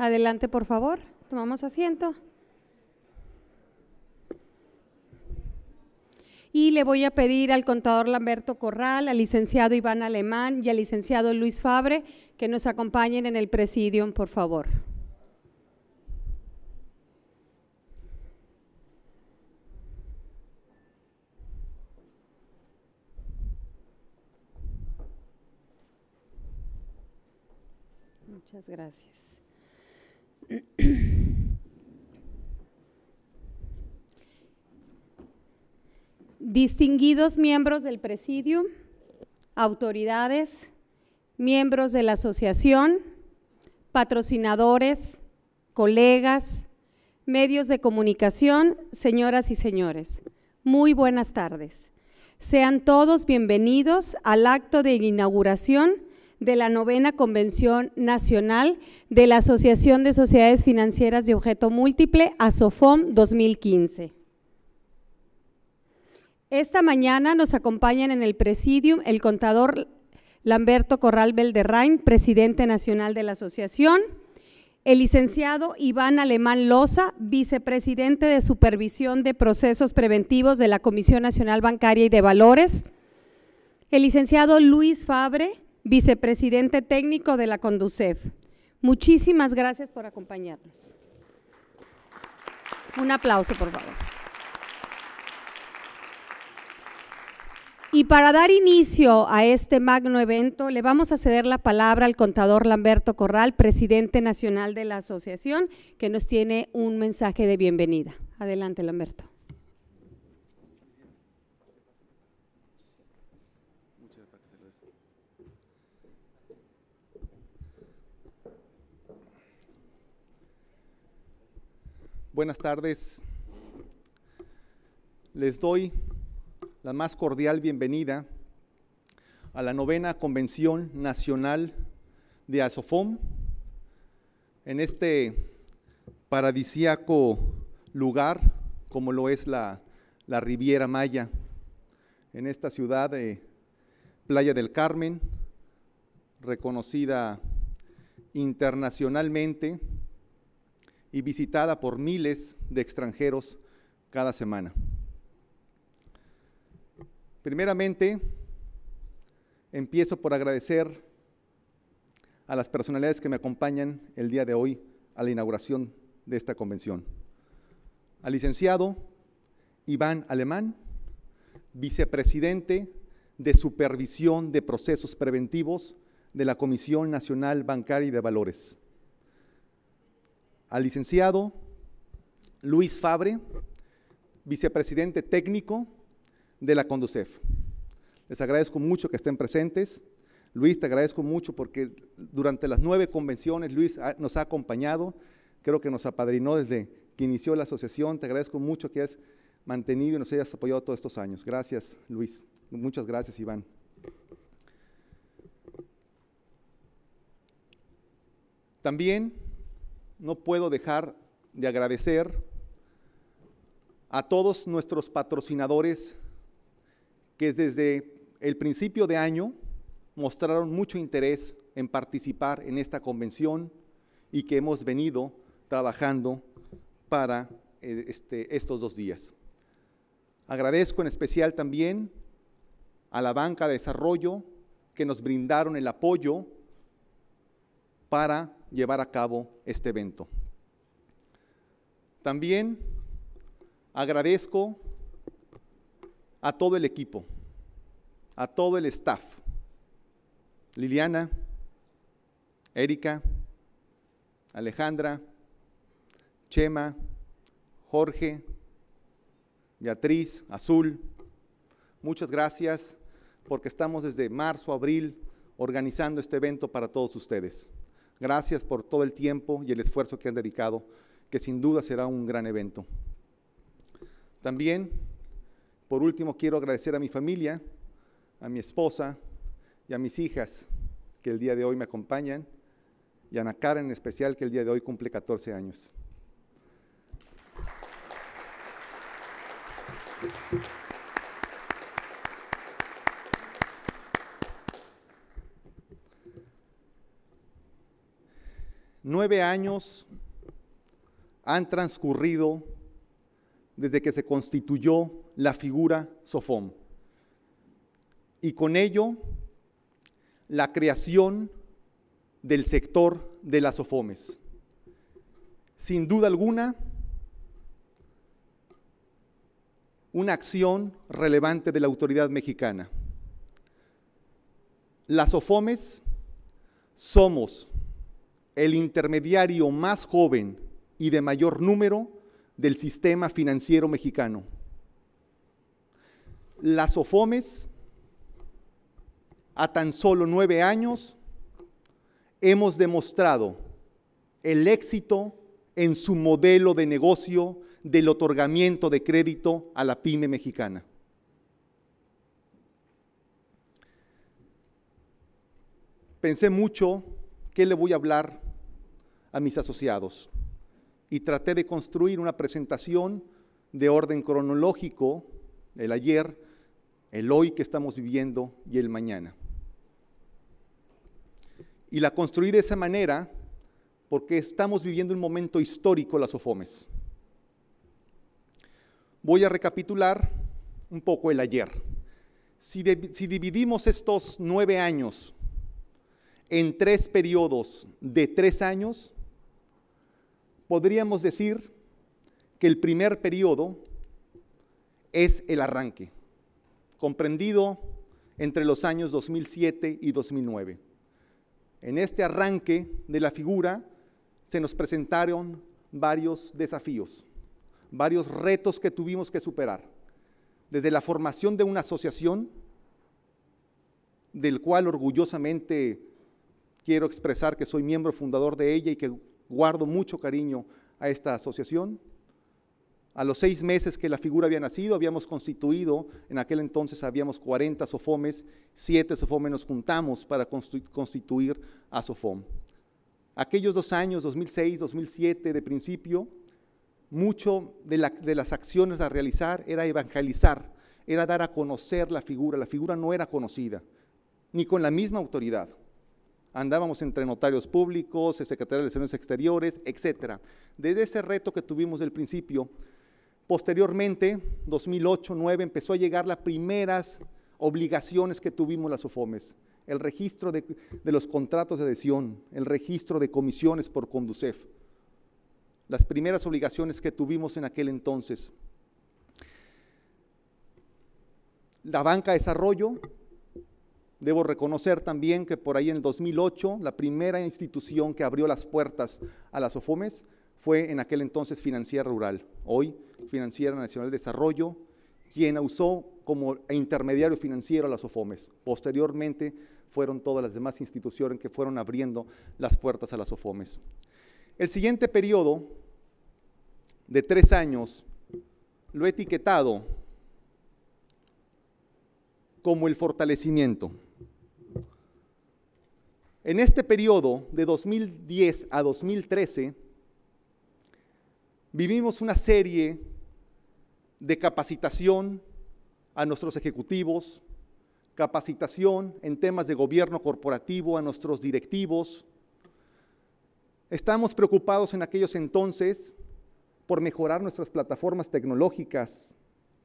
Adelante, por favor. Tomamos asiento. Y le voy a pedir al contador Lamberto Corral, al licenciado Iván Alemán y al licenciado Luis Fabre que nos acompañen en el presidium, por favor. Muchas gracias. Distinguidos miembros del presidium, autoridades, miembros de la asociación, patrocinadores, colegas, medios de comunicación, señoras y señores, muy buenas tardes. Sean todos bienvenidos al acto de inauguración de la 9ª Convención Nacional de la Asociación de Sociedades Financieras de Objeto Múltiple, ASOFOM 2015. Esta mañana nos acompañan en el presidium el contador Lamberto Corral Belderrain, presidente nacional de la asociación, el licenciado Iván Alemán Loza, vicepresidente de Supervisión de Procesos Preventivos de la Comisión Nacional Bancaria y de Valores, el licenciado Luis Fabre, vicepresidente técnico de la CONDUCEF. Muchísimas gracias por acompañarnos. Un aplauso, por favor. Y para dar inicio a este magno evento, le vamos a ceder la palabra al contador Lamberto Corral, presidente nacional de la asociación, que nos tiene un mensaje de bienvenida. Adelante, Lamberto. Buenas tardes. Les doy la más cordial bienvenida a la 9ª Convención Nacional de ASOFOM en este paradisíaco lugar como lo es la Riviera Maya, en esta ciudad de Playa del Carmen, reconocida internacionalmente y visitada por miles de extranjeros cada semana. Primeramente, empiezo por agradecer a las personalidades que me acompañan el día de hoy a la inauguración de esta convención. Al licenciado Iván Alemán, vicepresidente de Supervisión de Procesos Preventivos de la Comisión Nacional Bancaria y de Valores. Al licenciado Luis Fabre, vicepresidente técnico de la CONDUCEF. Les agradezco mucho que estén presentes. Luis, te agradezco mucho porque durante las 9 convenciones Luis nos ha acompañado, creo que nos apadrinó desde que inició la asociación. Te agradezco mucho que has mantenido y nos hayas apoyado todos estos años. Gracias, Luis. Muchas gracias, Iván. También no puedo dejar de agradecer a todos nuestros patrocinadores que desde el principio de año mostraron mucho interés en participar en esta convención y que hemos venido trabajando para estos 2 días. Agradezco en especial también a la Banca de Desarrollo que nos brindaron el apoyo para llevar a cabo este evento. También agradezco a todo el equipo, a todo el staff, Liliana, Erika, Alejandra, Chema, Jorge, Beatriz, Azul. Muchas gracias porque estamos desde marzo, abril organizando este evento para todos ustedes. Gracias por todo el tiempo y el esfuerzo que han dedicado, que sin duda será un gran evento. También, por último, quiero agradecer a mi familia, a mi esposa y a mis hijas que el día de hoy me acompañan, y a Ana Karen en especial, que el día de hoy cumple 14 años. 9 años han transcurrido desde que se constituyó la figura SOFOM y con ello la creación del sector de las SOFOMES. Sin duda alguna, una acción relevante de la autoridad mexicana. Las SOFOMES somos el intermediario más joven y de mayor número del sistema financiero mexicano. Las SOFOMES, a tan solo 9 años, hemos demostrado el éxito en su modelo de negocio del otorgamiento de crédito a la pyme mexicana. Pensé mucho qué le voy a hablar a mis asociados y traté de construir una presentación de orden cronológico, el ayer, el hoy que estamos viviendo y el mañana. Y la construí de esa manera porque estamos viviendo un momento histórico las SOFOMES. Voy a recapitular un poco el ayer. Si dividimos estos 9 años en 3 periodos de 3 años, podríamos decir que el primer periodo es el arranque, comprendido entre los años 2007 y 2009. En este arranque de la figura se nos presentaron varios desafíos, varios retos que tuvimos que superar, desde la formación de una asociación, del cual orgullosamente quiero expresar que soy miembro fundador de ella y que guardo mucho cariño a esta asociación. A los 6 meses que la figura había nacido, habíamos constituido, en aquel entonces habíamos 40 SOFOMES, 7 SOFOMES nos juntamos para constituir a SOFOM. Aquellos 2 años, 2006, 2007, de principio, mucho de las acciones a realizar era evangelizar, era dar a conocer la figura no era conocida, ni con la misma autoridad. Andábamos entre notarios públicos, el secretario de Relaciones Exteriores, etc. Desde ese reto que tuvimos del principio, posteriormente, 2008-2009, empezó a llegar las primeras obligaciones que tuvimos las SOFOMES, el registro de los contratos de adhesión, el registro de comisiones por Conducef, las primeras obligaciones que tuvimos en aquel entonces. La banca de desarrollo, debo reconocer también que por ahí en el 2008, la primera institución que abrió las puertas a las SOFOMES fue en aquel entonces Financiera Rural, hoy Financiera Nacional de Desarrollo, quien usó como intermediario financiero a las SOFOMES. Posteriormente fueron todas las demás instituciones que fueron abriendo las puertas a las SOFOMES. El siguiente periodo de 3 años lo he etiquetado como el fortalecimiento. En este periodo de 2010 a 2013 vivimos una serie de capacitación a nuestros ejecutivos, capacitación en temas de gobierno corporativo a nuestros directivos. Estamos preocupados en aquellos entonces por mejorar nuestras plataformas tecnológicas,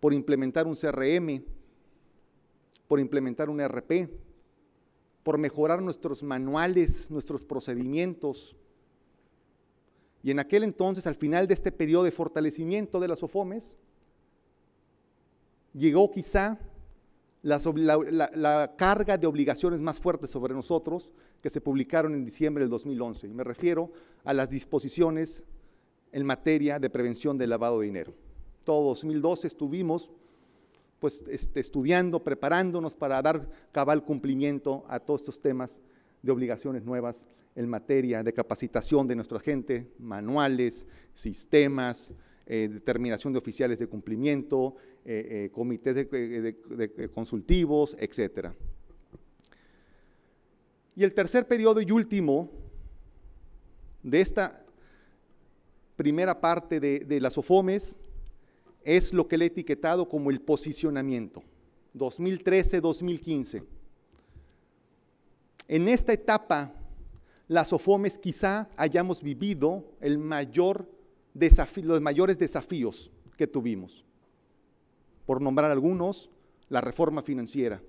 por implementar un CRM, por implementar un ERP, por mejorar nuestros manuales, nuestros procedimientos. Y en aquel entonces, al final de este periodo de fortalecimiento de las SOFOMES, llegó quizá la carga de obligaciones más fuertes sobre nosotros que se publicaron en diciembre del 2011. Y me refiero a las disposiciones en materia de prevención del lavado de dinero. Todo 2012 estuvimos pues, estudiando, preparándonos para dar cabal cumplimiento a todos estos temas de obligaciones nuevas en materia de capacitación de nuestra gente, manuales, sistemas, determinación de oficiales de cumplimiento, comités de consultivos, etc. Y el tercer periodo y último de esta primera parte de las SOFOMES es lo que le he etiquetado como el posicionamiento, 2013-2015. En esta etapa, las SOFOMES quizá hayamos vivido los mayores desafíos que tuvimos. Por nombrar algunos, la reforma financiera,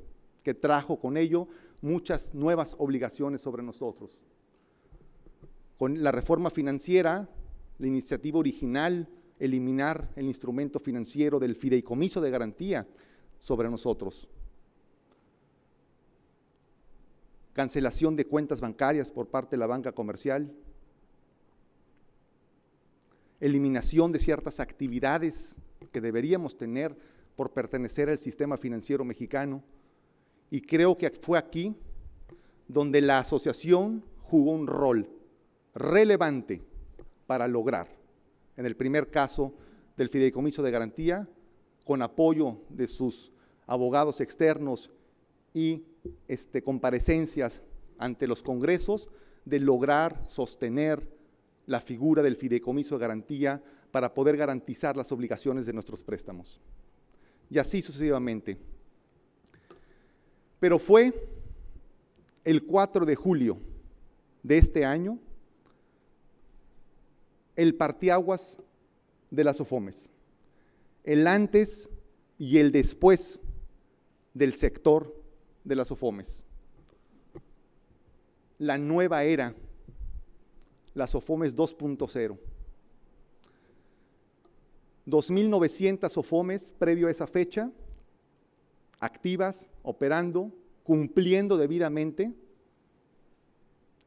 que trajo con ello muchas nuevas obligaciones sobre nosotros. Con la reforma financiera, la iniciativa original, eliminar el instrumento financiero del fideicomiso de garantía sobre nosotros. Cancelación de cuentas bancarias por parte de la banca comercial. Eliminación de ciertas actividades que deberíamos tener por pertenecer al sistema financiero mexicano. Y creo que fue aquí donde la asociación jugó un rol relevante para lograr, en el primer caso del fideicomiso de garantía, con apoyo de sus abogados externos y comparecencias ante los congresos, de lograr sostener la figura del fideicomiso de garantía para poder garantizar las obligaciones de nuestros préstamos. Y así sucesivamente. Pero fue el 4 de julio de este año el parteaguas de las SOFOMES, el antes y el después del sector de las SOFOMES. La nueva era, las SOFOMES 2.0. 2.900 SOFOMES previo a esa fecha, activas, operando, cumpliendo debidamente,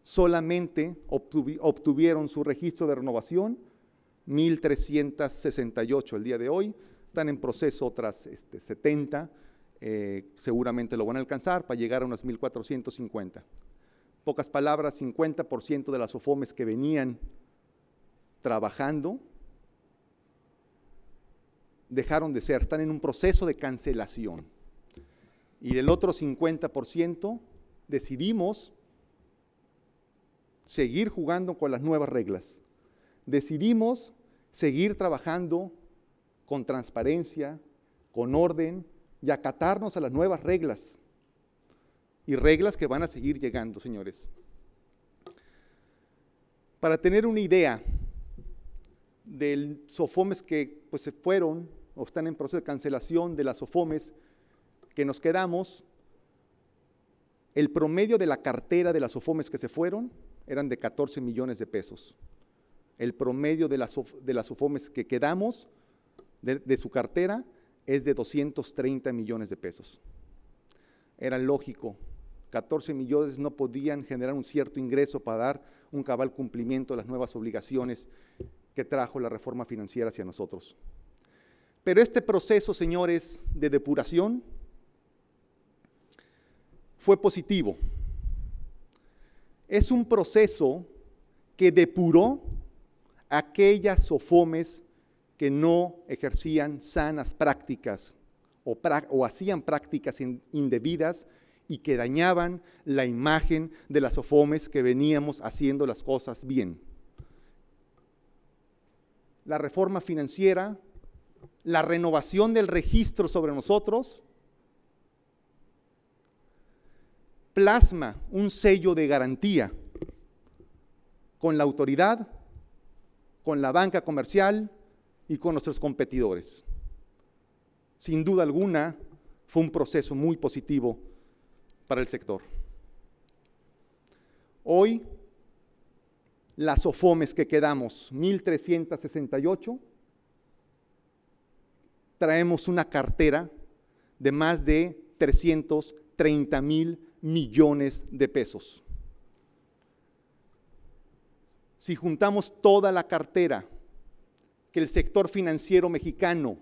solamente obtuvieron su registro de renovación, 1.368 el día de hoy, están en proceso otras 70, seguramente lo van a alcanzar para llegar a unas 1.450. Pocas palabras, 50% de las SOFOMES que venían trabajando dejaron de ser, están en un proceso de cancelación. Y del otro 50% decidimos seguir jugando con las nuevas reglas. Decidimos seguir trabajando con transparencia, con orden y acatarnos a las nuevas reglas. Y reglas que van a seguir llegando, señores. Para tener una idea del SOFOMES que pues, se fueron o están en proceso de cancelación, de las SOFOMES que nos quedamos, el promedio de la cartera de las SOFOMES que se fueron eran de 14 millones de pesos. El promedio de las SOFOMES que quedamos de su cartera es de 230 millones de pesos. Era lógico, 14 millones no podían generar un cierto ingreso para dar un cabal cumplimiento a las nuevas obligaciones que trajo la reforma financiera hacia nosotros. Pero este proceso, señores, de depuración fue positivo. Es un proceso que depuró aquellas SOFOMES que no ejercían sanas prácticas o hacían prácticas indebidas y que dañaban la imagen de las SOFOMES que veníamos haciendo las cosas bien. La reforma financiera, la renovación del registro sobre nosotros, plasma un sello de garantía con la autoridad, con la banca comercial y con nuestros competidores. Sin duda alguna, fue un proceso muy positivo para el sector. Hoy, las SOFOMES que quedamos, 1.368, traemos una cartera de más de 330,000 millones de pesos. Si juntamos toda la cartera que el sector financiero mexicano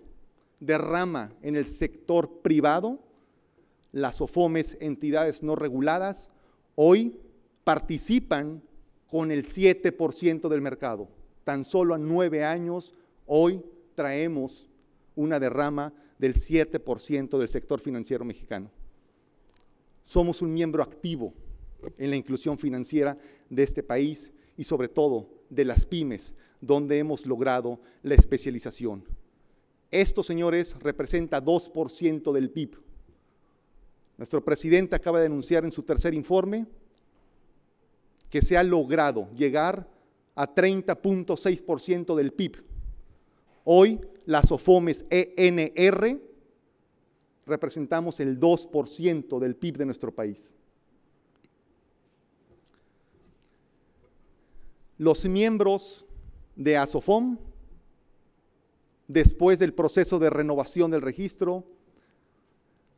derrama en el sector privado, las SOFOMES, entidades no reguladas, hoy participan con el 7% del mercado. Tan solo a 9 años, hoy traemos una derrama del 7% del sector financiero mexicano. Somos un miembro activo en la inclusión financiera de este país y sobre todo de las pymes, donde hemos logrado la especialización. Esto, señores, representa 2% del PIB. Nuestro presidente acaba de anunciar en su tercer informe que se ha logrado llegar a 30.6% del PIB. Hoy, las SOFOMES ENR representamos el 2% del PIB de nuestro país. Los miembros de ASOFOM, después del proceso de renovación del registro,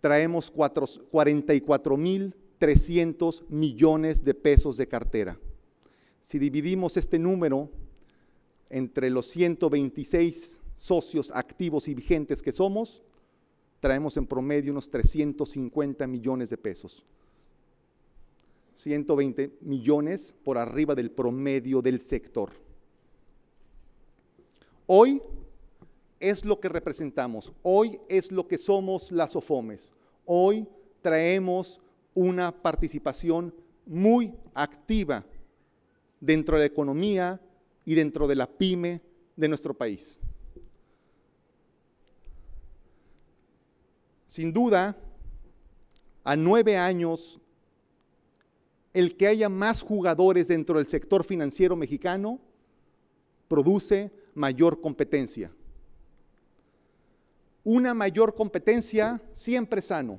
traemos 44.300 millones de pesos de cartera. Si dividimos este número entre los 126 socios activos y vigentes que somos, traemos en promedio unos 350 millones de pesos. 120 millones por arriba del promedio del sector. Hoy es lo que representamos, hoy es lo que somos las SOFOMES. Hoy traemos una participación muy activa dentro de la economía y dentro de la pyme de nuestro país. Sin duda, a 9 años, el que haya más jugadores dentro del sector financiero mexicano produce mayor competencia. Una mayor competencia siempre es sano.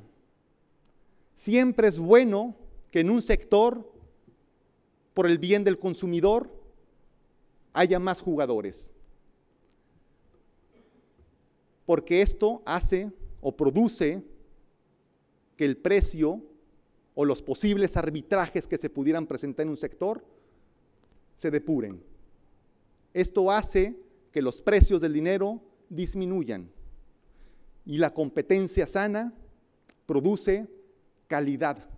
Siempre es bueno que en un sector, por el bien del consumidor, haya más jugadores. Porque esto hace o produce que el precio o los posibles arbitrajes que se pudieran presentar en un sector se depuren. Esto hace que los precios del dinero disminuyan y la competencia sana produce calidad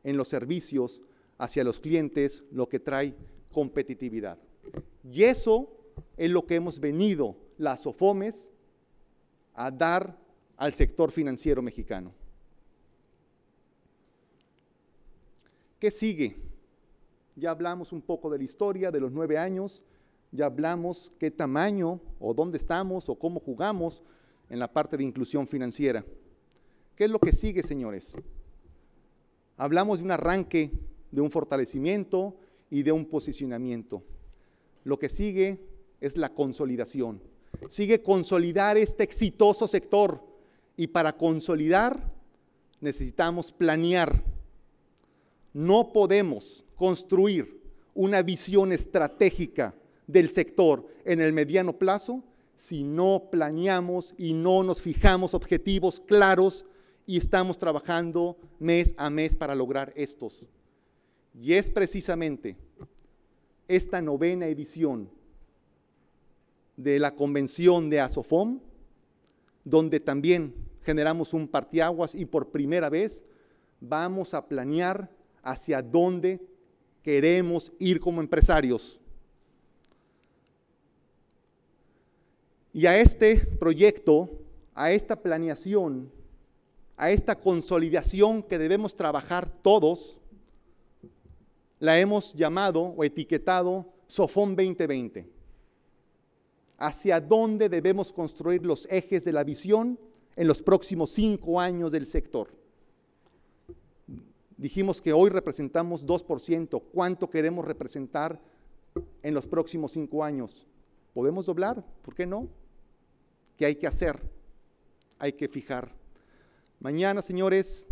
en los servicios hacia los clientes, lo que trae competitividad. Y eso es lo que hemos venido las SOFOMES a dar al sector financiero mexicano. ¿Qué sigue? Ya hablamos un poco de la historia de los 9 años, ya hablamos qué tamaño o dónde estamos o cómo jugamos en la parte de inclusión financiera. ¿Qué es lo que sigue, señores? Hablamos de un arranque, de un fortalecimiento y de un posicionamiento. Lo que sigue es la consolidación. Sigue consolidar este exitoso sector y para consolidar necesitamos planear. No podemos construir una visión estratégica del sector en el mediano plazo si no planeamos y no nos fijamos objetivos claros y estamos trabajando mes a mes para lograr estos. Y es precisamente esta 9ª edición de la convención de ASOFOM, donde también generamos un parteaguas y por primera vez vamos a planear hacia dónde queremos ir como empresarios. Y a este proyecto, a esta planeación, a esta consolidación que debemos trabajar todos, la hemos llamado o etiquetado SOFOM 2020. Hacia dónde debemos construir los ejes de la visión en los próximos 5 años del sector. Dijimos que hoy representamos 2%. ¿Cuánto queremos representar en los próximos 5 años? ¿Podemos doblar? ¿Por qué no? ¿Qué hay que hacer? Hay que fijar. Mañana, señores,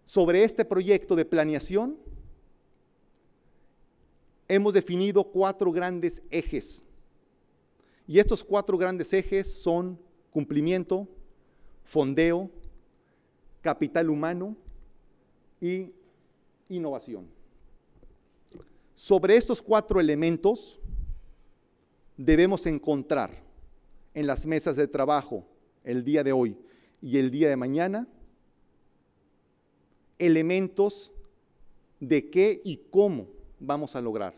sobre este proyecto de planeación, hemos definido 4 grandes ejes. Y estos 4 grandes ejes son cumplimiento, fondeo, capital humano y innovación. Sobre estos 4 elementos debemos encontrar en las mesas de trabajo el día de hoy y el día de mañana elementos de qué y cómo vamos a lograr.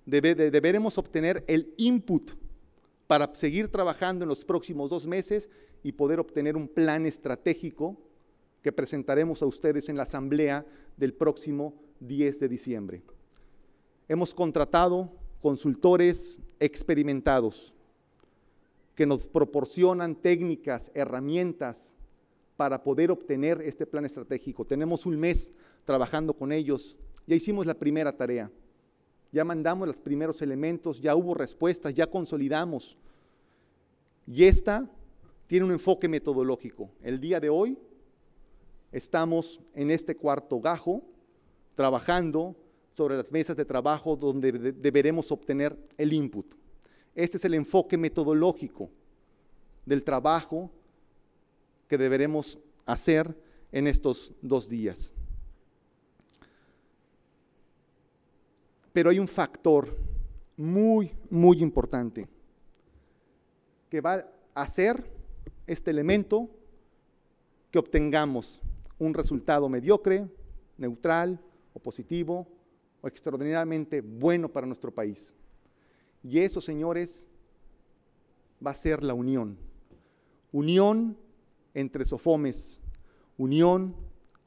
Deberemos obtener el input para seguir trabajando en los próximos 2 meses y poder obtener un plan estratégico que presentaremos a ustedes en la asamblea del próximo 10 de diciembre. Hemos contratado consultores experimentados que nos proporcionan técnicas, herramientas para poder obtener este plan estratégico. Tenemos un mes trabajando con ellos, ya hicimos la primera tarea. ya mandamos los primeros elementos, ya hubo respuestas, ya consolidamos. Y esta tiene un enfoque metodológico. El día de hoy estamos en este cuarto gajo trabajando sobre las mesas de trabajo donde deberemos obtener el input. Este es el enfoque metodológico del trabajo que deberemos hacer en estos 2 días. Pero hay un factor muy, muy importante que va a hacer este elemento que obtengamos un resultado mediocre, neutral o positivo o extraordinariamente bueno para nuestro país. Y eso, señores, va a ser la unión. Unión entre SOFOMES, unión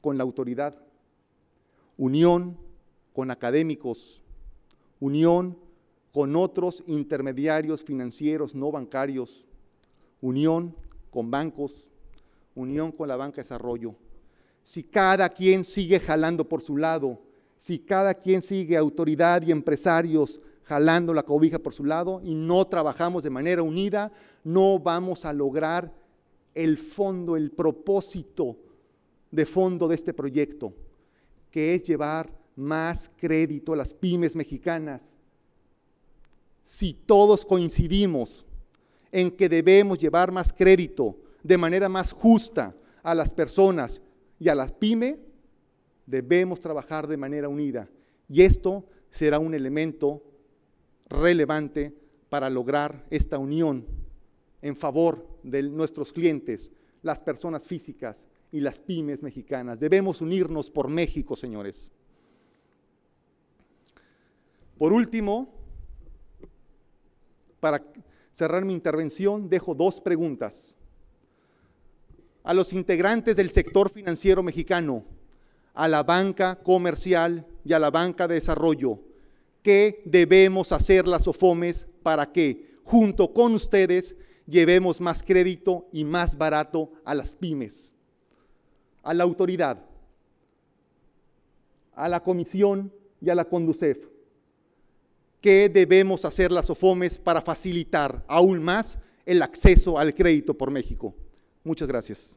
con la autoridad, unión con académicos, unión con otros intermediarios financieros no bancarios, unión con bancos, unión con la banca de desarrollo. Si cada quien sigue jalando por su lado, si cada quien sigue autoridad y empresarios jalando la cobija por su lado y no trabajamos de manera unida, no vamos a lograr el fondo, el propósito de fondo de este proyecto, que es llevar más crédito a las pymes mexicanas. Si todos coincidimos en que debemos llevar más crédito de manera más justa a las personas y a las pymes, debemos trabajar de manera unida. Y esto será un elemento relevante para lograr esta unión en favor de nuestros clientes, las personas físicas y las pymes mexicanas. Debemos unirnos por México, señores. Por último, para cerrar mi intervención, dejo 2 preguntas. A los integrantes del sector financiero mexicano, a la banca comercial y a la banca de desarrollo, ¿qué debemos hacer las SOFOMES para que, junto con ustedes, llevemos más crédito y más barato a las pymes? A la autoridad, a la comisión y a la CONDUCEF. ¿Qué debemos hacer las SOFOMES para facilitar aún más el acceso al crédito por México? Muchas gracias.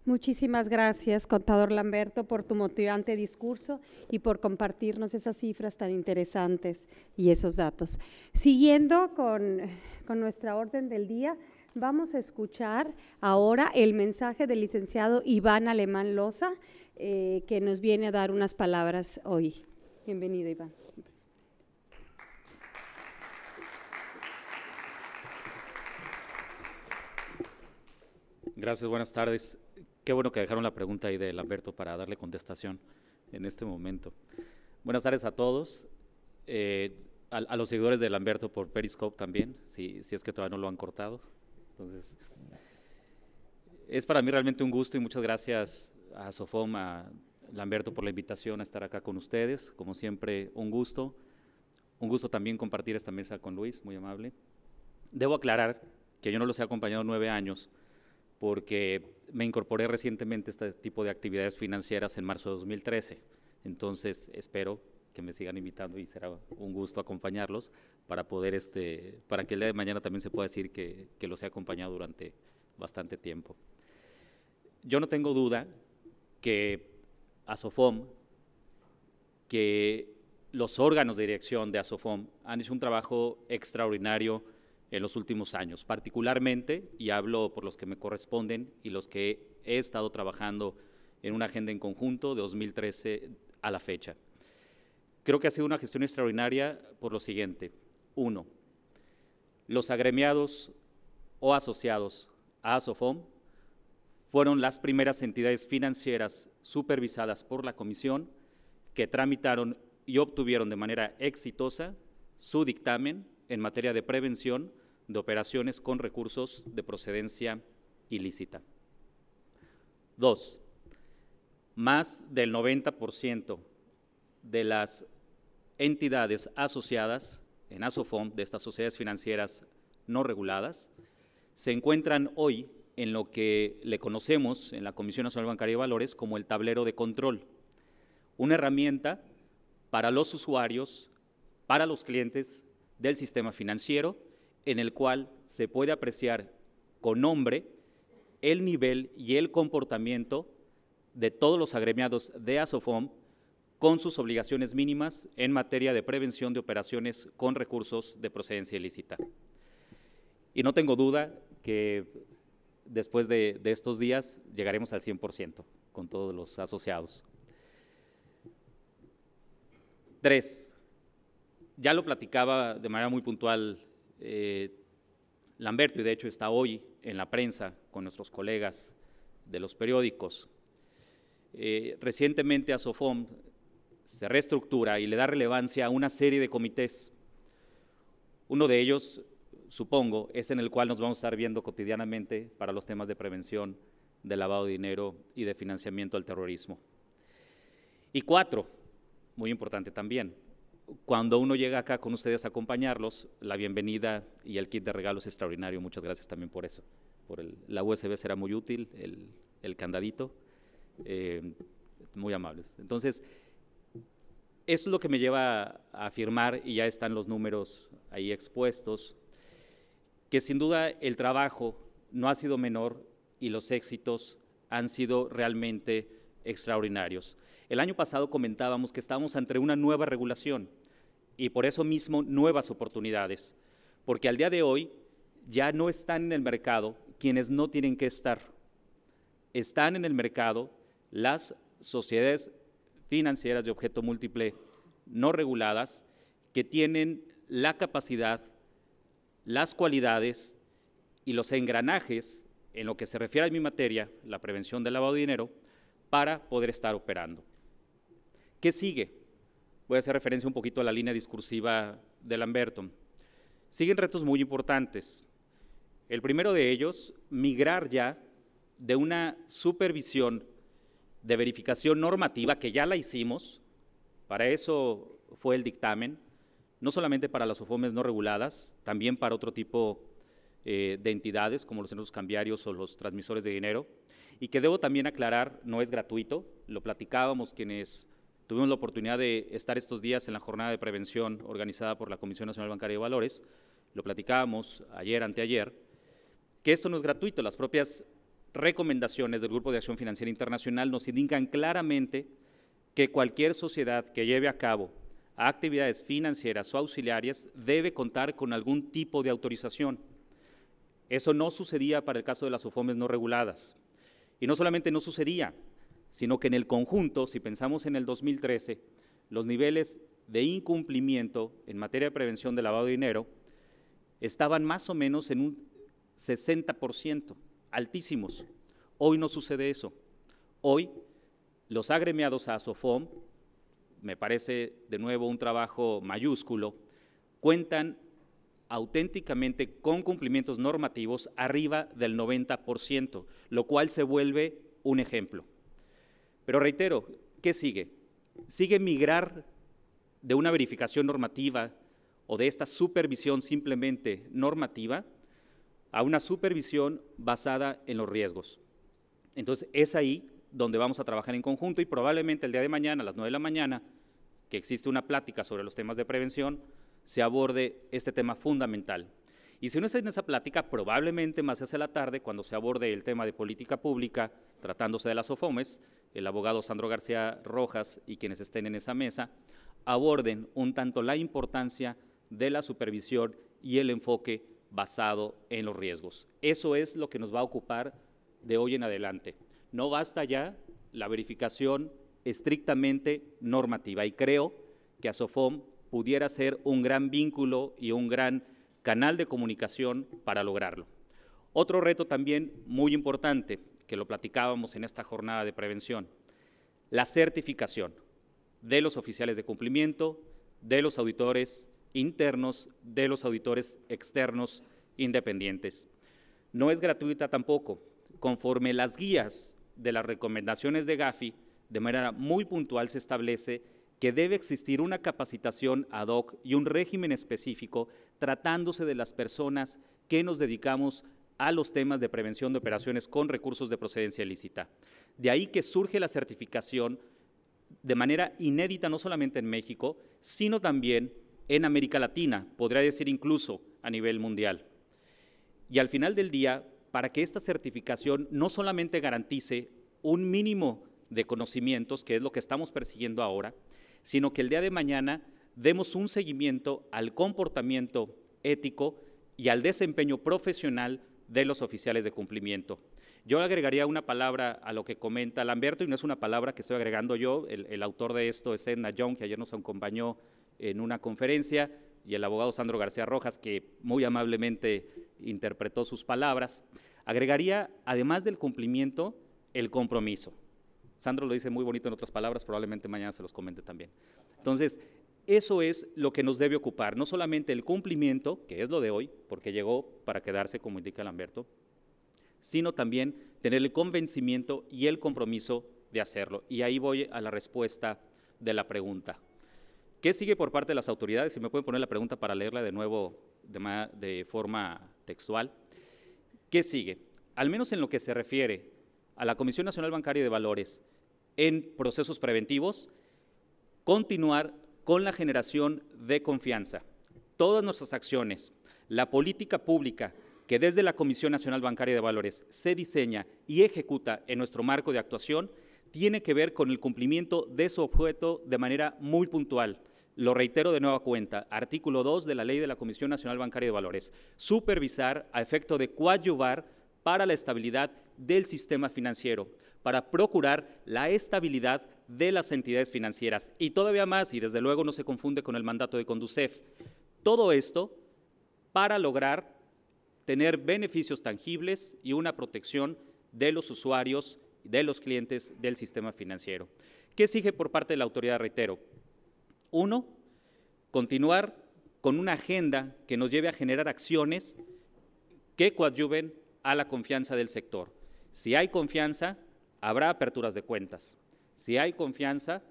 Muchísimas gracias, contador Lamberto, por tu motivante discurso y por compartirnos esas cifras tan interesantes y esos datos. Siguiendo con nuestra orden del día, vamos a escuchar ahora el mensaje del licenciado Iván Alemán Loza, que nos viene a dar unas palabras hoy. Bienvenido, Iván. Gracias, buenas tardes. Qué bueno que dejaron la pregunta ahí de Lamberto para darle contestación en este momento. Buenas tardes a todos, a los seguidores de Lamberto por Periscope también, si es que todavía no lo han cortado. Entonces, es para mí realmente un gusto y muchas gracias a SOFOM, a Lamberto por la invitación a estar acá con ustedes. Como siempre, un gusto también compartir esta mesa con Luis, muy amable. Debo aclarar que yo no los he acompañado 9 años, porque me incorporé recientemente a este tipo de actividades financieras en marzo de 2013. Entonces, espero que me sigan invitando y será un gusto acompañarlos para poder, para que el día de mañana también se pueda decir que los he acompañado durante bastante tiempo. Yo no tengo duda que ASOFOM, que los órganos de dirección de ASOFOM han hecho un trabajo extraordinario en los últimos años, particularmente, y hablo por los que me corresponden y los que he estado trabajando en una agenda en conjunto de 2013 a la fecha. Creo que ha sido una gestión extraordinaria por lo siguiente. 1, los agremiados o asociados a ASOFOM fueron las primeras entidades financieras supervisadas por la Comisión que tramitaron y obtuvieron de manera exitosa su dictamen en materia de prevención de operaciones con recursos de procedencia ilícita. 2, más del 90% de las entidades asociadas en ASOFOM, de estas sociedades financieras no reguladas, se encuentran hoy en lo que le conocemos en la Comisión Nacional Bancaria de Valores como el tablero de control, una herramienta para los usuarios, para los clientes del sistema financiero, en el cual se puede apreciar con nombre el nivel y el comportamiento de todos los agremiados de ASOFOM con sus obligaciones mínimas en materia de prevención de operaciones con recursos de procedencia ilícita. Y no tengo duda que después de estos días llegaremos al 100% con todos los asociados. 3. Ya lo platicaba de manera muy puntual Lamberto, y de hecho está hoy en la prensa con nuestros colegas de los periódicos. Recientemente ASOFOM se reestructura y le da relevancia a una serie de comités. Uno de ellos, supongo, es en el cual nos vamos a estar viendo cotidianamente para los temas de prevención de lavado de dinero y de financiamiento al terrorismo. Y 4, muy importante también, cuando uno llega acá con ustedes a acompañarlos, la bienvenida y el kit de regalos es extraordinario. Muchas gracias también por eso. La USB será muy útil, el candadito, muy amables. Entonces, eso es lo que me lleva a afirmar, y ya están los números ahí expuestos, que sin duda el trabajo no ha sido menor y los éxitos han sido realmente extraordinarios. El año pasado comentábamos que estábamos ante una nueva regulación y por eso mismo nuevas oportunidades, porque al día de hoy ya no están en el mercado quienes no tienen que estar. Están en el mercado las sociedades financieras de objeto múltiple no reguladas que tienen la capacidad, las cualidades y los engranajes en lo que se refiere a mi materia, la prevención del lavado de dinero, para poder estar operando. ¿Qué sigue? Voy a hacer referencia un poquito a la línea discursiva de Lamberto. Siguen retos muy importantes. El primero de ellos, migrar ya de una supervisión de verificación normativa, que ya la hicimos, para eso fue el dictamen, no solamente para las OFOMES no reguladas, también para otro tipo de entidades como los centros cambiarios o los transmisores de dinero, y que debo también aclarar, no es gratuito, lo platicábamos quienes tuvimos la oportunidad de estar estos días en la jornada de prevención organizada por la Comisión Nacional Bancaria de Valores, lo platicábamos ayer, anteayer, que esto no es gratuito. Las propias recomendaciones del Grupo de Acción Financiera Internacional nos indican claramente que cualquier sociedad que lleve a cabo actividades financieras o auxiliares debe contar con algún tipo de autorización. Eso no sucedía para el caso de las OFOMES no reguladas. Y no solamente no sucedía, sino que en el conjunto, si pensamos en el 2013, los niveles de incumplimiento en materia de prevención de lavado de dinero estaban más o menos en un 60%, altísimos. Hoy no sucede eso. Hoy los agremiados a ASOFOM, me parece de nuevo un trabajo mayúsculo, cuentan auténticamente con cumplimientos normativos arriba del 90%, lo cual se vuelve un ejemplo. Pero reitero, ¿qué sigue? Sigue migrar de una verificación normativa o de esta supervisión simplemente normativa a una supervisión basada en los riesgos. Entonces, es ahí donde vamos a trabajar en conjunto y probablemente el día de mañana, a las 9 de la mañana, que existe una plática sobre los temas de prevención, se aborde este tema fundamental. Y si no está en esa plática, probablemente más hacia la tarde, cuando se aborde el tema de política pública, tratándose de las OFOMES, el abogado Sandro García Rojas y quienes estén en esa mesa, aborden un tanto la importancia de la supervisión y el enfoque basado en los riesgos. Eso es lo que nos va a ocupar de hoy en adelante. No basta ya la verificación estrictamente normativa y creo que ASOFOM pudiera ser un gran vínculo y un gran canal de comunicación para lograrlo. Otro reto también muy importante, que lo platicábamos en esta jornada de prevención, la certificación de los oficiales de cumplimiento, de los auditores internos, de los auditores externos independientes. No es gratuita tampoco. Conforme las guías de las recomendaciones de Gafi, de manera muy puntual se establece que debe existir una capacitación ad hoc y un régimen específico tratándose de las personas que nos dedicamos a los temas de prevención de operaciones con recursos de procedencia ilícita. De ahí que surge la certificación de manera inédita, no solamente en México, sino también en América Latina, podría decir incluso a nivel mundial. Y al final del día, para que esta certificación no solamente garantice un mínimo de conocimientos, que es lo que estamos persiguiendo ahora, sino que el día de mañana demos un seguimiento al comportamiento ético y al desempeño profesional de los oficiales de cumplimiento. Yo agregaría una palabra a lo que comenta Lamberto, y no es una palabra que estoy agregando yo, el autor de esto es Edna Young, que ayer nos acompañó en una conferencia, y el abogado Sandro García Rojas, que muy amablemente interpretó sus palabras. Agregaría, además del cumplimiento, el compromiso. Sandro lo dice muy bonito en otras palabras, probablemente mañana se los comente también. Entonces, eso es lo que nos debe ocupar, no solamente el cumplimiento, que es lo de hoy, porque llegó para quedarse, como indica Lamberto, sino también tener el convencimiento y el compromiso de hacerlo. Y ahí voy a la respuesta de la pregunta. ¿Qué sigue por parte de las autoridades? Si me pueden poner la pregunta para leerla de nuevo de forma textual. ¿Qué sigue? Al menos en lo que se refiere a la Comisión Nacional Bancaria de Valores en procesos preventivos, continuar con la generación de confianza. Todas nuestras acciones, la política pública que desde la Comisión Nacional Bancaria de Valores se diseña y ejecuta en nuestro marco de actuación, tiene que ver con el cumplimiento de su objeto de manera muy puntual. Lo reitero de nueva cuenta, artículo 2 de la Ley de la Comisión Nacional Bancaria de Valores, supervisar a efecto de coadyuvar para la estabilidad del sistema financiero, para procurar la estabilidad de las entidades financieras. Y todavía más, y desde luego no se confunde con el mandato de Conducef, todo esto para lograr tener beneficios tangibles y una protección de los usuarios, de los clientes del sistema financiero. ¿Qué sigue por parte de la autoridad? Reitero. 1, continuar con una agenda que nos lleve a generar acciones que coadyuven a la confianza del sector. Si hay confianza, habrá aperturas de cuentas. Si hay confianza,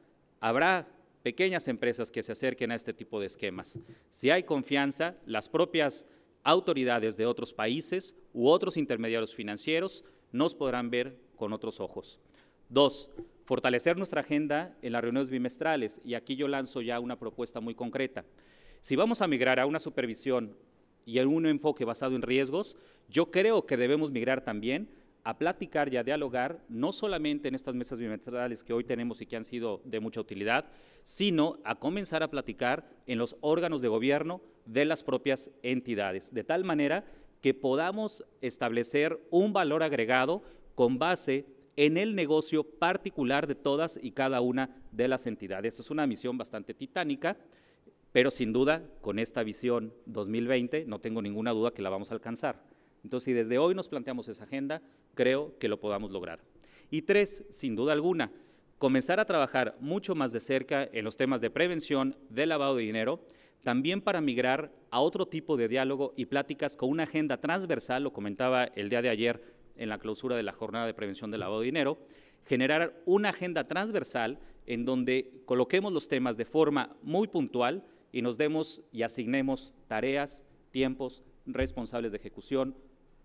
habrá pequeñas empresas que se acerquen a este tipo de esquemas. Si hay confianza, las propias autoridades de otros países u otros intermediarios financieros nos podrán ver con otros ojos. 2, fortalecer nuestra agenda en las reuniones bimestrales, y aquí yo lanzo ya una propuesta muy concreta. Si vamos a migrar a una supervisión y a un enfoque basado en riesgos, yo creo que debemos migrar también a platicar y a dialogar, no solamente en estas mesas bimestrales que hoy tenemos y que han sido de mucha utilidad, sino a comenzar a platicar en los órganos de gobierno de las propias entidades, de tal manera que podamos establecer un valor agregado con base en el negocio particular de todas y cada una de las entidades. Es una misión bastante titánica, pero sin duda, con esta visión 2020, no tengo ninguna duda que la vamos a alcanzar. Entonces, si desde hoy nos planteamos esa agenda, creo que lo podamos lograr. Y 3, sin duda alguna, comenzar a trabajar mucho más de cerca en los temas de prevención del lavado de dinero, también para migrar a otro tipo de diálogo y pláticas con una agenda transversal, lo comentaba el día de ayer en la clausura de la jornada de prevención del lavado de dinero, generar una agenda transversal en donde coloquemos los temas de forma muy puntual y nos demos y asignemos tareas, tiempos, responsables de ejecución,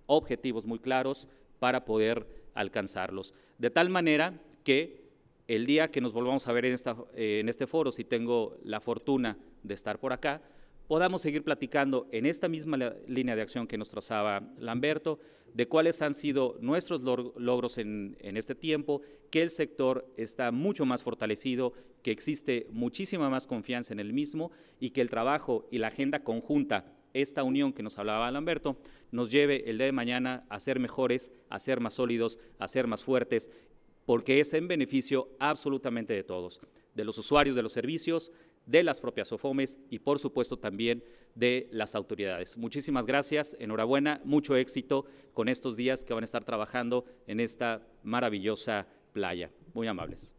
objetivos muy claros para poder alcanzarlos. De tal manera que el día que nos volvamos a ver en este foro, si tengo la fortuna de estar por acá, podamos seguir platicando en esta misma línea de acción que nos trazaba Lamberto, de cuáles han sido nuestros logros en este tiempo, que el sector está mucho más fortalecido, que existe muchísima más confianza en el mismo y que el trabajo y la agenda conjunta, esta unión que nos hablaba Lamberto, nos lleve el día de mañana a ser mejores, a ser más sólidos, a ser más fuertes, porque es en beneficio absolutamente de todos, de los usuarios de los servicios, de las propias OFOMES y por supuesto también de las autoridades. Muchísimas gracias, enhorabuena, mucho éxito con estos días que van a estar trabajando en esta maravillosa playa. Muy amables.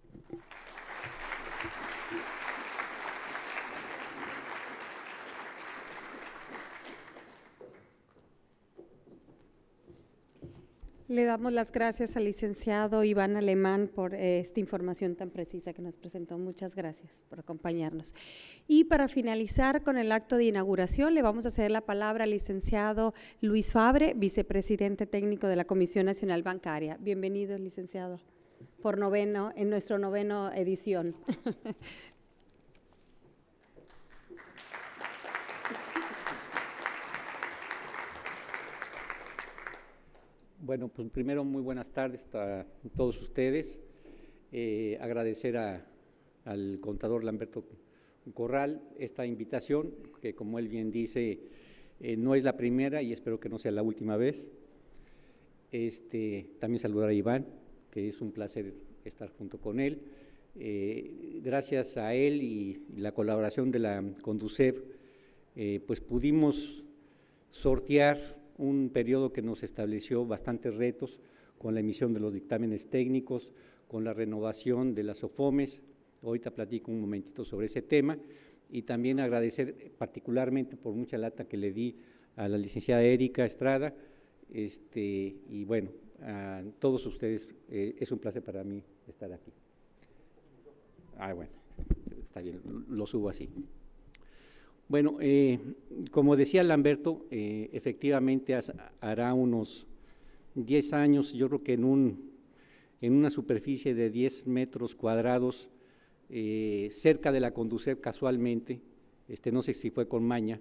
Le damos las gracias al licenciado Iván Alemán por esta información tan precisa que nos presentó. Muchas gracias por acompañarnos. Y para finalizar con el acto de inauguración, le vamos a ceder la palabra al licenciado Luis Fabre, vicepresidente técnico de la Comisión Nacional Bancaria. Bienvenido, licenciado, en nuestro noveno edición. Bueno, pues primero muy buenas tardes a todos ustedes. Agradecer al contador Lamberto Corral esta invitación, que como él bien dice, no es la primera y espero que no sea la última vez. También saludar a Iván, que es un placer estar junto con él. Gracias a él y la colaboración de la Conducef, pues pudimos sortear un periodo que nos estableció bastantes retos con la emisión de los dictámenes técnicos, con la renovación de las SOFOMES. Ahorita platico un momentito sobre ese tema y también agradecer particularmente por mucha lata que le di a la licenciada Erika Estrada y bueno, a todos ustedes, es un placer para mí estar aquí. Bueno, está bien, lo subo así. Bueno, como decía Lamberto, efectivamente hará unos 10 años, yo creo que en una superficie de 10 metros cuadrados, cerca de la Conducef casualmente, no sé si fue con maña,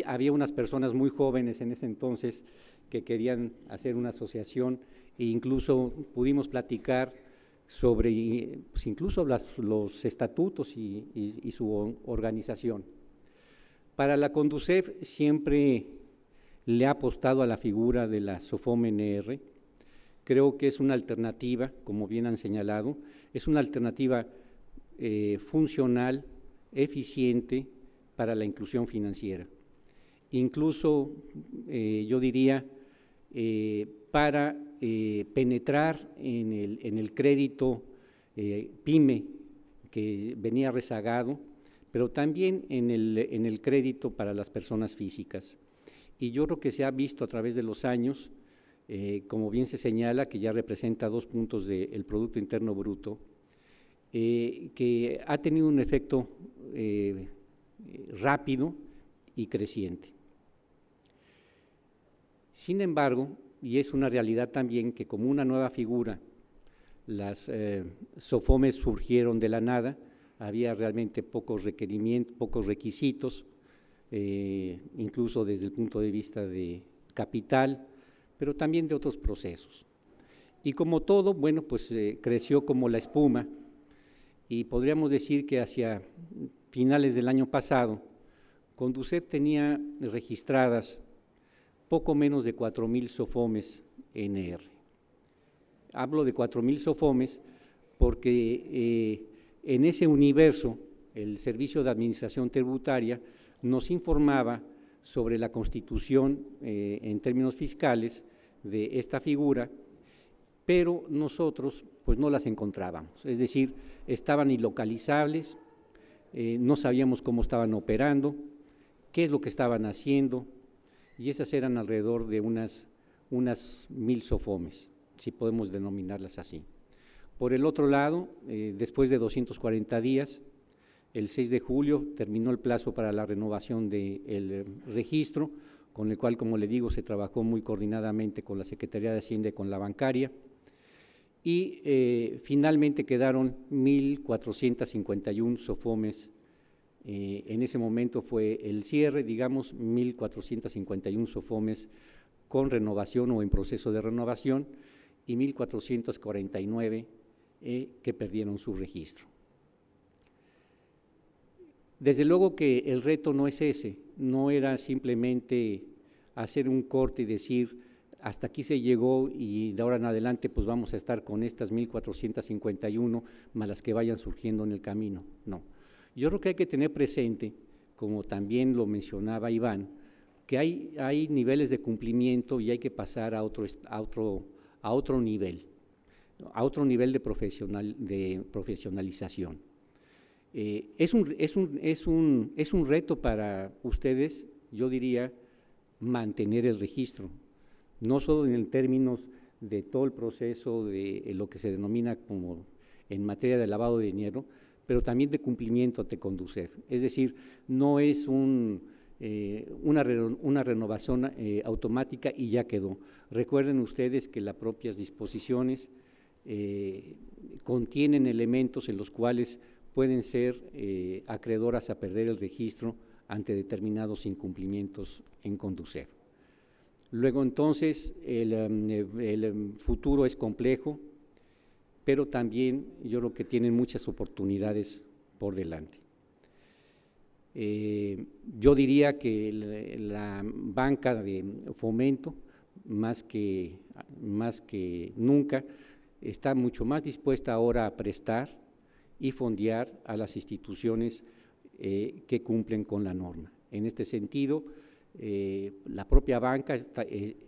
había unas personas muy jóvenes en ese entonces que querían hacer una asociación e incluso pudimos platicar sobre pues incluso los estatutos y su organización. Para la Conducef siempre le ha apostado a la figura de la SOFOME NR. Creo que es una alternativa, como bien han señalado, es una alternativa funcional, eficiente para la inclusión financiera. Incluso, yo diría, para penetrar en el crédito PYME que venía rezagado, pero también en el crédito para las personas físicas. Y yo creo que se ha visto a través de los años, como bien se señala, que ya representa 2 puntos del Producto Interno Bruto, que ha tenido un efecto rápido y creciente. Sin embargo, y es una realidad también que como una nueva figura, las SOFOMES surgieron de la nada, había realmente pocos requerimientos, pocos requisitos, incluso desde el punto de vista de capital, pero también de otros procesos. Y como todo, bueno, pues creció como la espuma y podríamos decir que hacia finales del año pasado, Conducef tenía registradas poco menos de 4,000 SOFOMES NR. Hablo de 4,000 SOFOMES porque en ese universo el Servicio de Administración Tributaria nos informaba sobre la constitución en términos fiscales de esta figura, pero nosotros pues no las encontrábamos, es decir, estaban ilocalizables, no sabíamos cómo estaban operando, qué es lo que estaban haciendo, y esas eran alrededor de unas 1,000 SOFOMES, si podemos denominarlas así. Por el otro lado, después de 240 días, el 6 de julio terminó el plazo para la renovación del registro, con el cual, como le digo, se trabajó muy coordinadamente con la Secretaría de Hacienda y con la bancaria, y finalmente quedaron 1,451 SOFOMES. En ese momento fue el cierre, digamos, 1,451 SOFOMES con renovación o en proceso de renovación y 1,449 que perdieron su registro. Desde luego que el reto no es ese, no era simplemente hacer un corte y decir hasta aquí se llegó y de ahora en adelante pues vamos a estar con estas 1,451 más las que vayan surgiendo en el camino, no. Yo creo que hay que tener presente, como también lo mencionaba Iván, que hay niveles de cumplimiento y hay que pasar a otro nivel de profesionalización. Es un reto para ustedes, yo diría, mantener el registro, no solo en términos de todo el proceso de lo que se denomina como en materia de lavado de dinero, pero también de cumplimiento ante Conducef. Es decir, no es una renovación automática y ya quedó. Recuerden ustedes que las propias disposiciones contienen elementos en los cuales pueden ser acreedoras a perder el registro ante determinados incumplimientos en Conducef. Luego, entonces, el futuro es complejo, pero también yo creo que tienen muchas oportunidades por delante. Yo diría que la banca de fomento, más que nunca, está mucho más dispuesta ahora a prestar y fondear a las instituciones que cumplen con la norma. En este sentido, la propia banca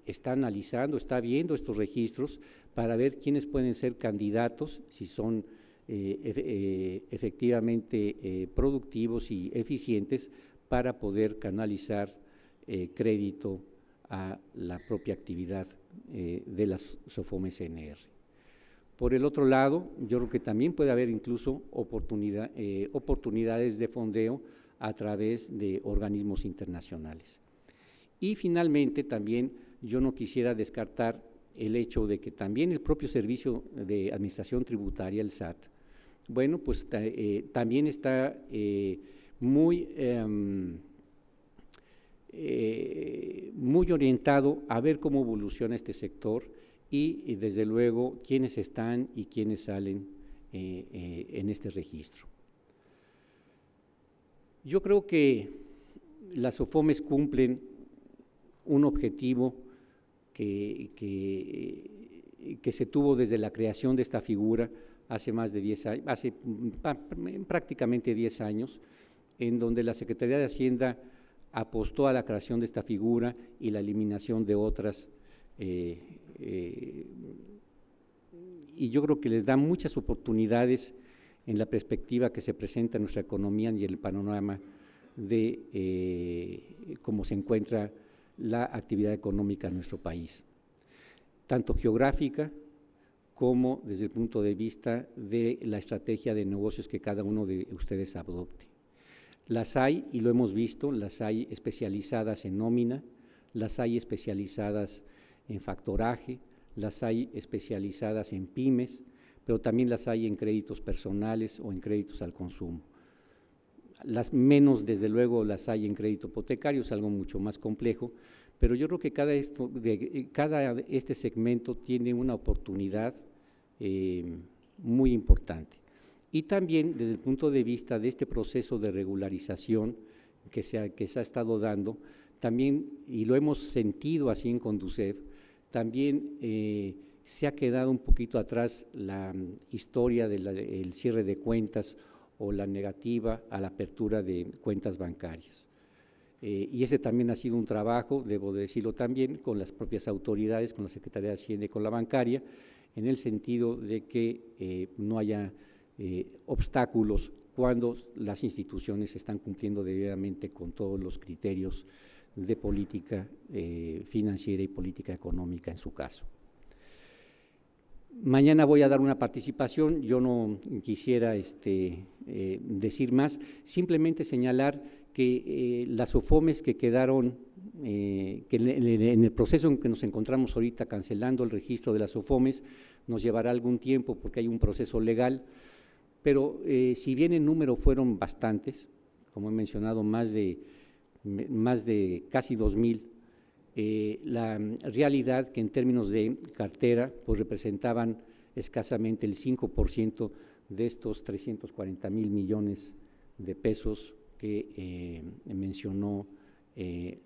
está analizando, está viendo estos registros para ver quiénes pueden ser candidatos, si son efectivamente productivos y eficientes para poder canalizar crédito a la propia actividad de las SOFOMES CNR. Por el otro lado, yo creo que también puede haber incluso oportunidades de fondeo a través de organismos internacionales. Y finalmente también yo no quisiera descartar el hecho de que también el propio Servicio de Administración Tributaria, el SAT, bueno, pues también está muy orientado a ver cómo evoluciona este sector y desde luego quiénes están y quiénes salen en este registro. Yo creo que las SOFOMES cumplen un objetivo que se tuvo desde la creación de esta figura hace más de 10 años, hace prácticamente 10 años, en donde la Secretaría de Hacienda apostó a la creación de esta figura y la eliminación de otras, y yo creo que les da muchas oportunidades en la perspectiva que se presenta en nuestra economía y en el panorama de cómo se encuentra la actividad económica en nuestro país, tanto geográfica como desde el punto de vista de la estrategia de negocios que cada uno de ustedes adopte. Las hay, y lo hemos visto, las hay especializadas en nómina, las hay especializadas en factoraje, las hay especializadas en pymes, pero también las hay en créditos personales o en créditos al consumo. Las menos, desde luego, las hay en crédito hipotecario, es algo mucho más complejo, pero yo creo que cada este segmento tiene una oportunidad muy importante. Y también desde el punto de vista de este proceso de regularización que se ha estado dando, también, y lo hemos sentido así en Conducef, también se ha quedado un poquito atrás la historia del cierre de cuentas o la negativa a la apertura de cuentas bancarias. Y ese también ha sido un trabajo, debo decirlo también, con las propias autoridades, con la Secretaría de Hacienda y con la bancaria, en el sentido de que no haya obstáculos cuando las instituciones están cumpliendo debidamente con todos los criterios de política financiera y política económica en su caso. Mañana voy a dar una participación, yo no quisiera decir más, simplemente señalar que las SOFOMES que quedaron, que en el proceso en que nos encontramos ahorita cancelando el registro de las SOFOMES, nos llevará algún tiempo porque hay un proceso legal, pero si bien en número fueron bastantes, como he mencionado, más de casi 2,000, la realidad que en términos de cartera pues representaban escasamente el 5% de estos 340,000 millones de pesos que mencionó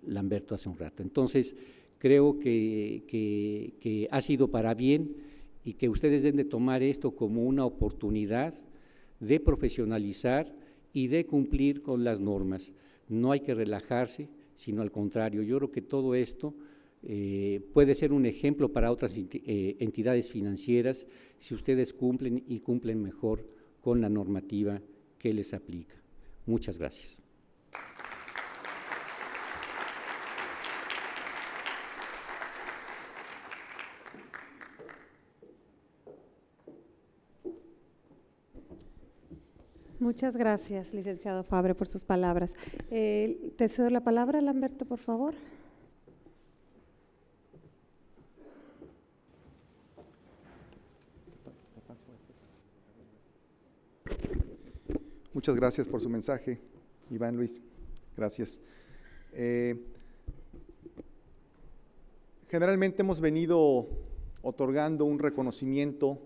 Lamberto hace un rato. Entonces, creo que ha sido para bien y que ustedes deben de tomar esto como una oportunidad de profesionalizar y de cumplir con las normas. No hay que relajarse, sino al contrario. Yo creo que todo esto puede ser un ejemplo para otras entidades financieras si ustedes cumplen y cumplen mejor con la normativa que les aplica. Muchas gracias. Muchas gracias, licenciado Fabre, por sus palabras. Te cedo la palabra, Lamberto, por favor. Muchas gracias por su mensaje, Iván Luis. Gracias. Generalmente hemos venido otorgando un reconocimiento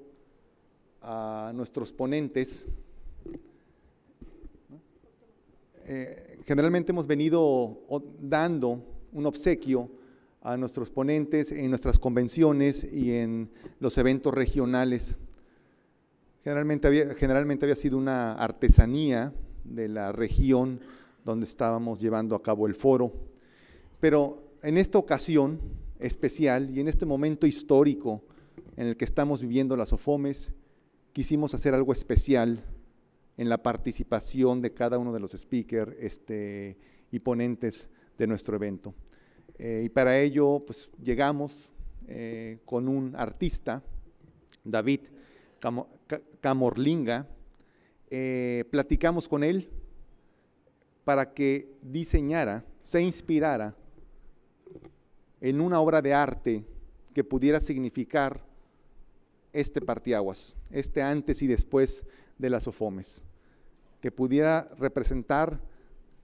a nuestros ponentes. Generalmente hemos venido dando un obsequio a nuestros ponentes en nuestras convenciones y en los eventos regionales. Generalmente había sido una artesanía de la región donde estábamos llevando a cabo el foro, pero en esta ocasión especial y en este momento histórico en el que estamos viviendo las OFOMES, quisimos hacer algo especial en la participación de cada uno de los speakers y ponentes de nuestro evento. Y para ello, pues llegamos con un artista, David Camorlinga, platicamos con él para que diseñara, se inspirara en una obra de arte que pudiera significar este parteaguas, este antes y después de las OFOMES, que pudiera representar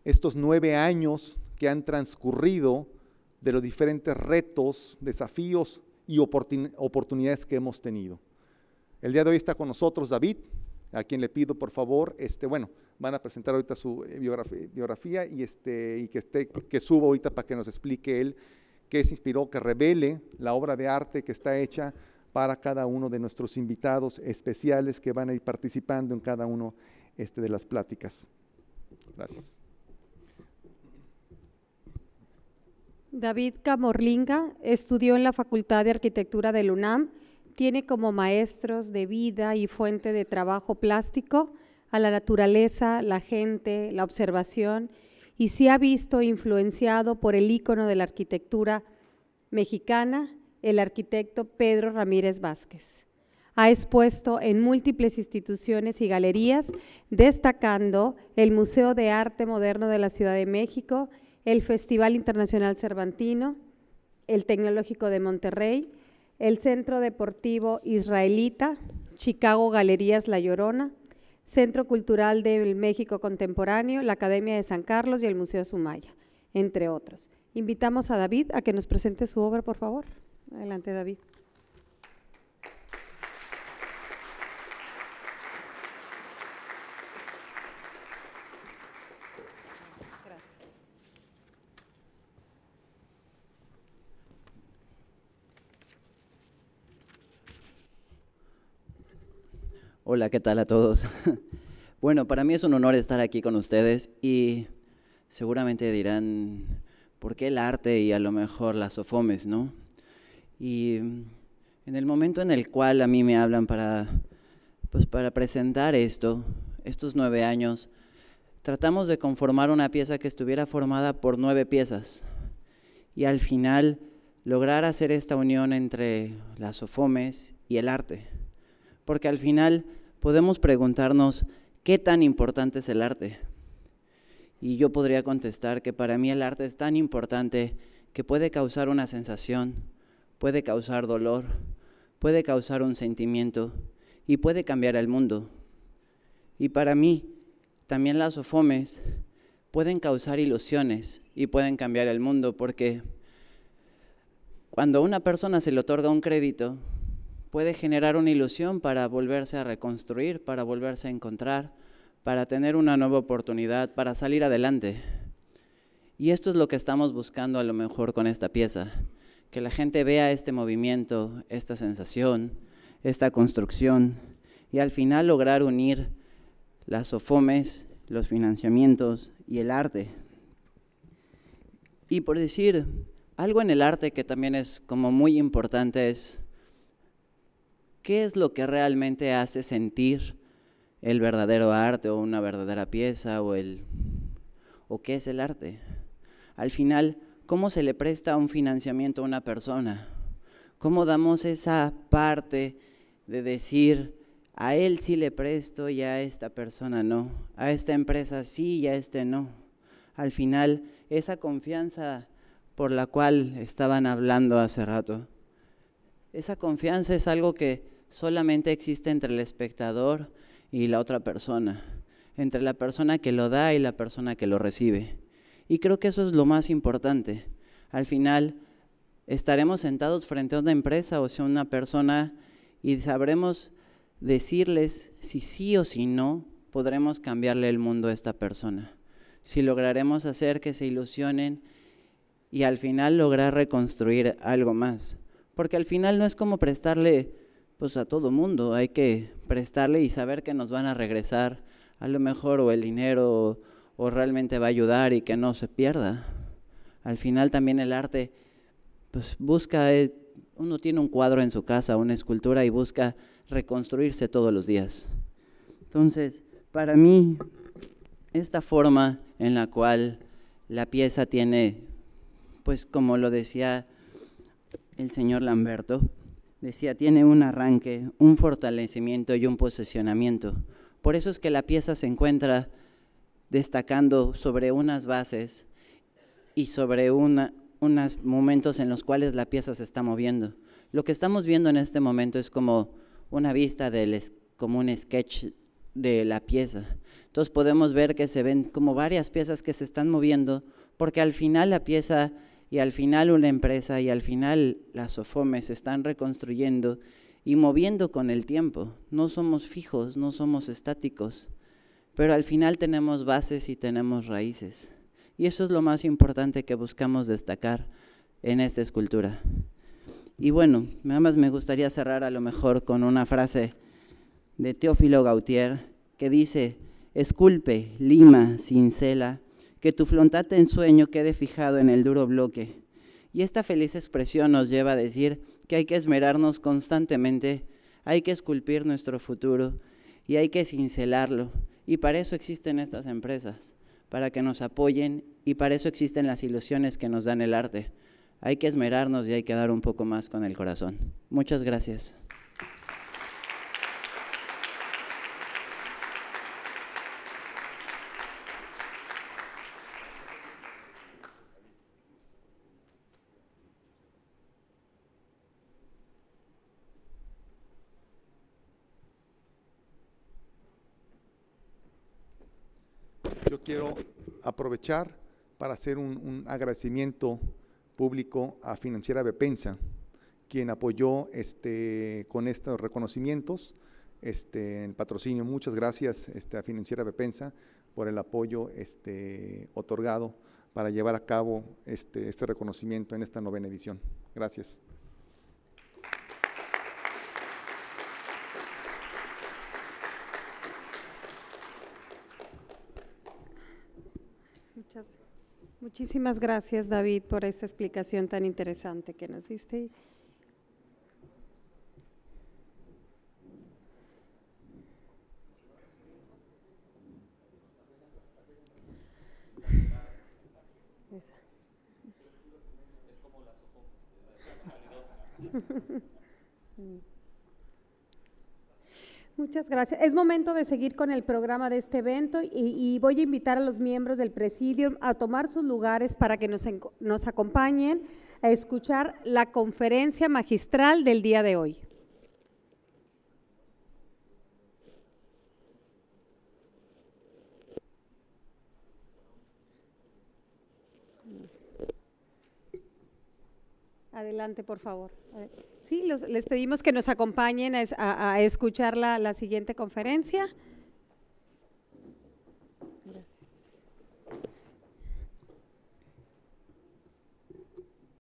estos 9 años que han transcurrido de los diferentes retos, desafíos y oportunidades que hemos tenido. El día de hoy está con nosotros David, a quien le pido por favor, van a presentar ahorita su biografía y que suba ahorita para que nos explique él qué se inspiró, que revele la obra de arte que está hecha para cada uno de nuestros invitados especiales que van a ir participando en cada uno de las pláticas. Gracias. David Camorlinga estudió en la Facultad de Arquitectura del UNAM, tiene como maestros de vida y fuente de trabajo plástico a la naturaleza, la gente, la observación, y se ha visto influenciado por el ícono de la arquitectura mexicana, el arquitecto Pedro Ramírez Vázquez. Ha expuesto en múltiples instituciones y galerías, destacando el Museo de Arte Moderno de la Ciudad de México, el Festival Internacional Cervantino, el Tecnológico de Monterrey, el Centro Deportivo Israelita, Chicago Galerías La Llorona, Centro Cultural del México Contemporáneo, la Academia de San Carlos y el Museo Sumaya, entre otros. Invitamos a David a que nos presente su obra, por favor. Adelante, David. Hola, ¿qué tal a todos? Bueno, para mí es un honor estar aquí con ustedes y seguramente dirán, ¿por qué el arte y a lo mejor las OFOMES, no? Y en el momento en el cual a mí me hablan para presentar estos 9 años, tratamos de conformar una pieza que estuviera formada por 9 piezas y al final lograr hacer esta unión entre las OFOMES y el arte. Porque al final podemos preguntarnos qué tan importante es el arte. Y yo podría contestar que para mí el arte es tan importante que puede causar una sensación, puede causar dolor, puede causar un sentimiento y puede cambiar el mundo. Y para mí también las OFOMES pueden causar ilusiones y pueden cambiar el mundo, porque cuando a una persona se le otorga un crédito, puede generar una ilusión para volverse a reconstruir, para volverse a encontrar, para tener una nueva oportunidad, para salir adelante. Y esto es lo que estamos buscando a lo mejor con esta pieza, que la gente vea este movimiento, esta sensación, esta construcción, y al final lograr unir las OFOMES, los financiamientos y el arte. Y por decir, algo en el arte que también es como muy importante es, ¿qué es lo que realmente hace sentir el verdadero arte o una verdadera pieza o qué es el arte? Al final, ¿cómo se le presta un financiamiento a una persona? ¿Cómo damos esa parte de decir, a él sí le presto y a esta persona no, a esta empresa sí y a este no. Al final, esa confianza por la cual estaban hablando hace rato, esa confianza es algo que solamente existe entre el espectador y la otra persona, entre la persona que lo da y la persona que lo recibe. Y creo que eso es lo más importante. Al final, estaremos sentados frente a una empresa o sea una persona y sabremos decirles si sí o si no podremos cambiarle el mundo a esta persona. Si lograremos hacer que se ilusionen y al final lograr reconstruir algo más. Porque al final no es como prestarle pues a todo mundo, hay que prestarle y saber que nos van a regresar a lo mejor o el dinero o realmente va a ayudar y que no se pierda. Al final también el arte pues busca, uno tiene un cuadro en su casa, una escultura y busca reconstruirse todos los días. Entonces, para mí, esta forma en la cual la pieza tiene, pues como lo decía el señor Lamberto, decía, tiene un arranque, un fortalecimiento y un posicionamiento. Por eso es que la pieza se encuentra destacando sobre unas bases y sobre unos momentos en los cuales la pieza se está moviendo. Lo que estamos viendo en este momento es como una vista como un sketch de la pieza. Entonces podemos ver que se ven como varias piezas que se están moviendo, porque al final la pieza y al final una empresa y al final las SOFOMES se están reconstruyendo y moviendo con el tiempo. No somos fijos, no somos estáticos, pero al final tenemos bases y tenemos raíces. Y eso es lo más importante que buscamos destacar en esta escultura. Y bueno, nada más me gustaría cerrar a lo mejor con una frase de Teófilo Gautier que dice: esculpe, lima, cincela, que tu flotante ensueño quede fijado en el duro bloque. Y esta feliz expresión nos lleva a decir que hay que esmerarnos constantemente, hay que esculpir nuestro futuro y hay que cincelarlo. Y para eso existen estas empresas, para que nos apoyen, y para eso existen las ilusiones que nos dan el arte. Hay que esmerarnos y hay que dar un poco más con el corazón. Muchas gracias. Yo quiero aprovechar para hacer un agradecimiento público a Financiera Bepensa, quien apoyó con estos reconocimientos, el patrocinio. Muchas gracias a Financiera Bepensa por el apoyo otorgado para llevar a cabo este reconocimiento en esta 9ª edición. Gracias. Muchísimas gracias, David, por esta explicación tan interesante que nos diste. Muchas gracias. Es momento de seguir con el programa de este evento y voy a invitar a los miembros del Presidium a tomar sus lugares para que nos acompañen a escuchar la conferencia magistral del día de hoy. Adelante, por favor. Sí, les pedimos que nos acompañen a escuchar la siguiente conferencia.